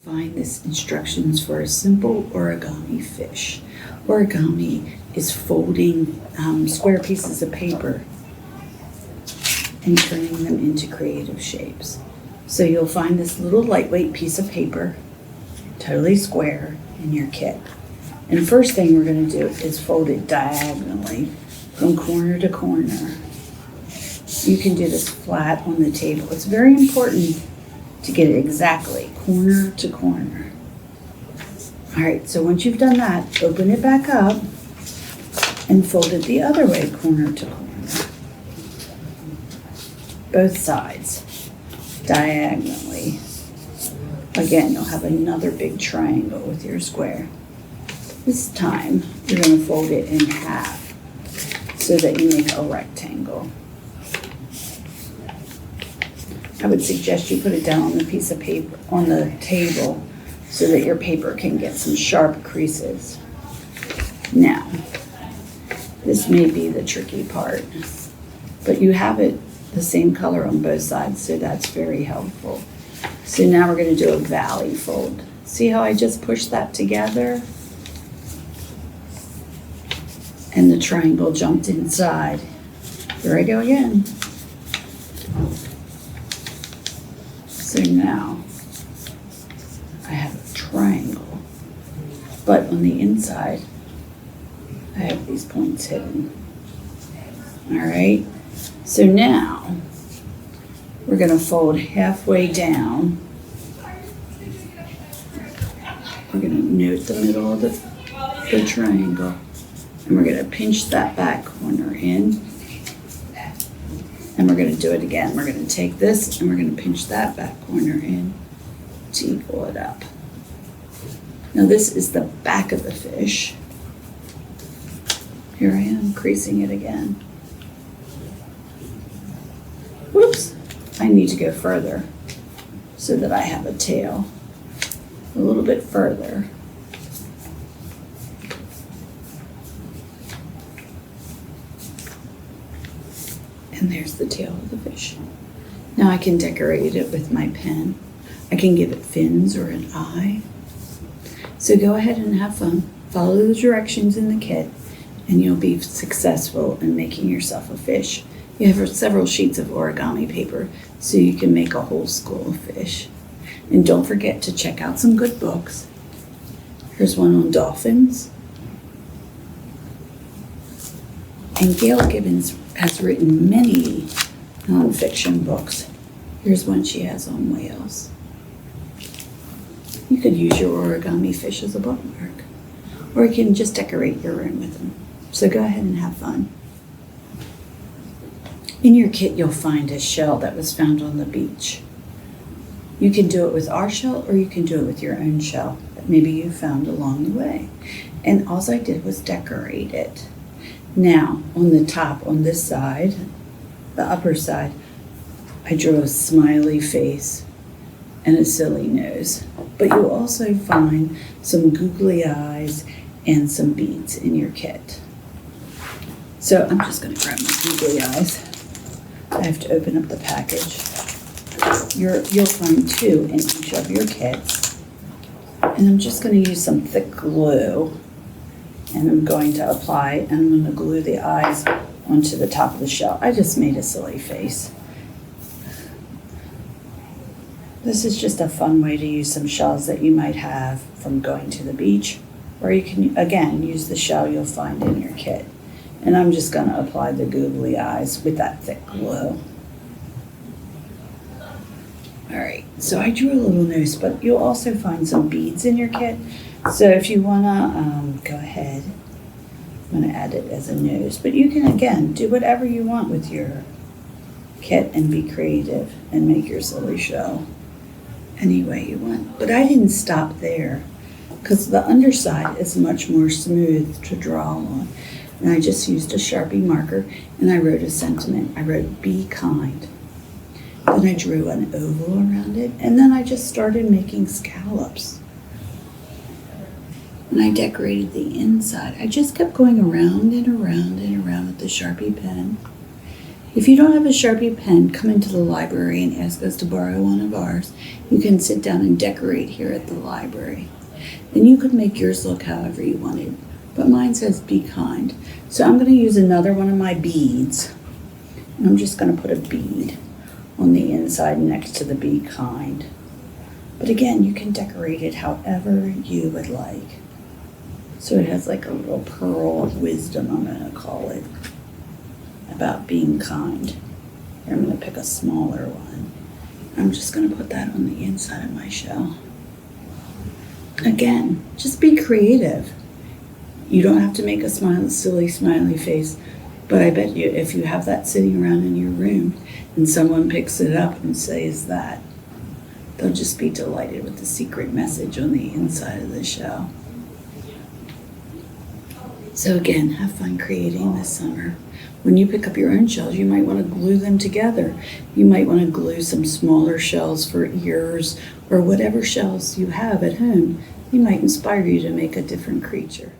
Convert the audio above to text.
Find this instructions for a simple origami fish. Origami is folding square pieces of paper and turning them into creative shapes. So you'll find this little lightweight piece of paper, totally square, in your kit. And the first thing we're going to do is fold it diagonally from corner to corner. You can do this flat on the table. It's very important to get it exactly corner to corner. All right, so once you've done that, open it back up and fold it the other way, corner to corner. Both sides, diagonally. Again, you'll have another big triangle with your square. This time, you're going to fold it in half so that you make a rectangle. I would suggest you put it down on the piece of paper on the table so that your paper can get some sharp creases. Now, this may be the tricky part, but you have it the same color on both sides, so that's very helpful. So now we're going to do a valley fold. See how I just pushed that together? And the triangle jumped inside. Here I go again. So now I have a triangle, but on the inside, I have these points hidden. All right, so now we're going to fold halfway down. We're going to note the middle of the triangle, and we're going to pinch that back corner in. And we're going to do it again. We're going to take this and we're going to pinch that back corner in to equal it up. Now this is the back of the fish. Here I am creasing it again. Whoops, I need to go further so that I have a tail a little bit further. And there's the tail of the fish. Now I can decorate it with my pen. I can give it fins or an eye. So go ahead and have fun. Follow the directions in the kit and you'll be successful in making yourself a fish. You have several sheets of origami paper so you can make a whole school of fish. And don't forget to check out some good books. Here's one on dolphins. And Gail Gibbons has written many nonfiction books. Here's one she has on whales. You could use your origami fish as a bookmark, or you can just decorate your room with them. So go ahead and have fun. In your kit, you'll find a shell that was found on the beach. You can do it with our shell, or you can do it with your own shell that maybe you found along the way. And all I did was decorate it. Now, on the top, on this side, the upper side, I drew a smiley face and a silly nose. But you'll also find some googly eyes and some beads in your kit. So I'm just going to grab my googly eyes. I have to open up the package. You'll find 2 in each of your kits. And I'm just going to use some thick glue. And I'm going to apply, and I'm going to glue the eyes onto the top of the shell. I just made a silly face. This is just a fun way to use some shells that you might have from going to the beach, or you can, again, use the shell you'll find in your kit. And I'm just going to apply the googly eyes with that thick glue. All right, so I drew a little nose, but you'll also find some beads in your kit. So if you want to go ahead, I'm going to add it as a nose. But you can, again, do whatever you want with your kit and be creative and make your silly shell any way you want. But I didn't stop there because the underside is much more smooth to draw on. And I just used a Sharpie marker and I wrote a sentiment. I wrote, "Be kind." Then I drew an oval around it, and then I just started making scallops. And I decorated the inside. I just kept going around and around and around with the Sharpie pen. If you don't have a Sharpie pen, come into the library and ask us to borrow one of ours. You can sit down and decorate here at the library. And you could make yours look however you wanted. But mine says be kind. So I'm going to use another one of my beads. And I'm just going to put a bead on the inside next to the be kind. But again, you can decorate it however you would like. So it has like a little pearl of wisdom, I'm going to call it, about being kind. Here, I'm going to pick a smaller one. I'm just going to put that on the inside of my shell. Again, just be creative. You don't have to make a silly smiley face, but I bet you if you have that sitting around in your room and someone picks it up and says that, they'll just be delighted with the secret message on the inside of the shell. So again, have fun creating this summer. When you pick up your own shells, you might want to glue them together. You might want to glue some smaller shells for ears or whatever shells you have at home. It might inspire you to make a different creature.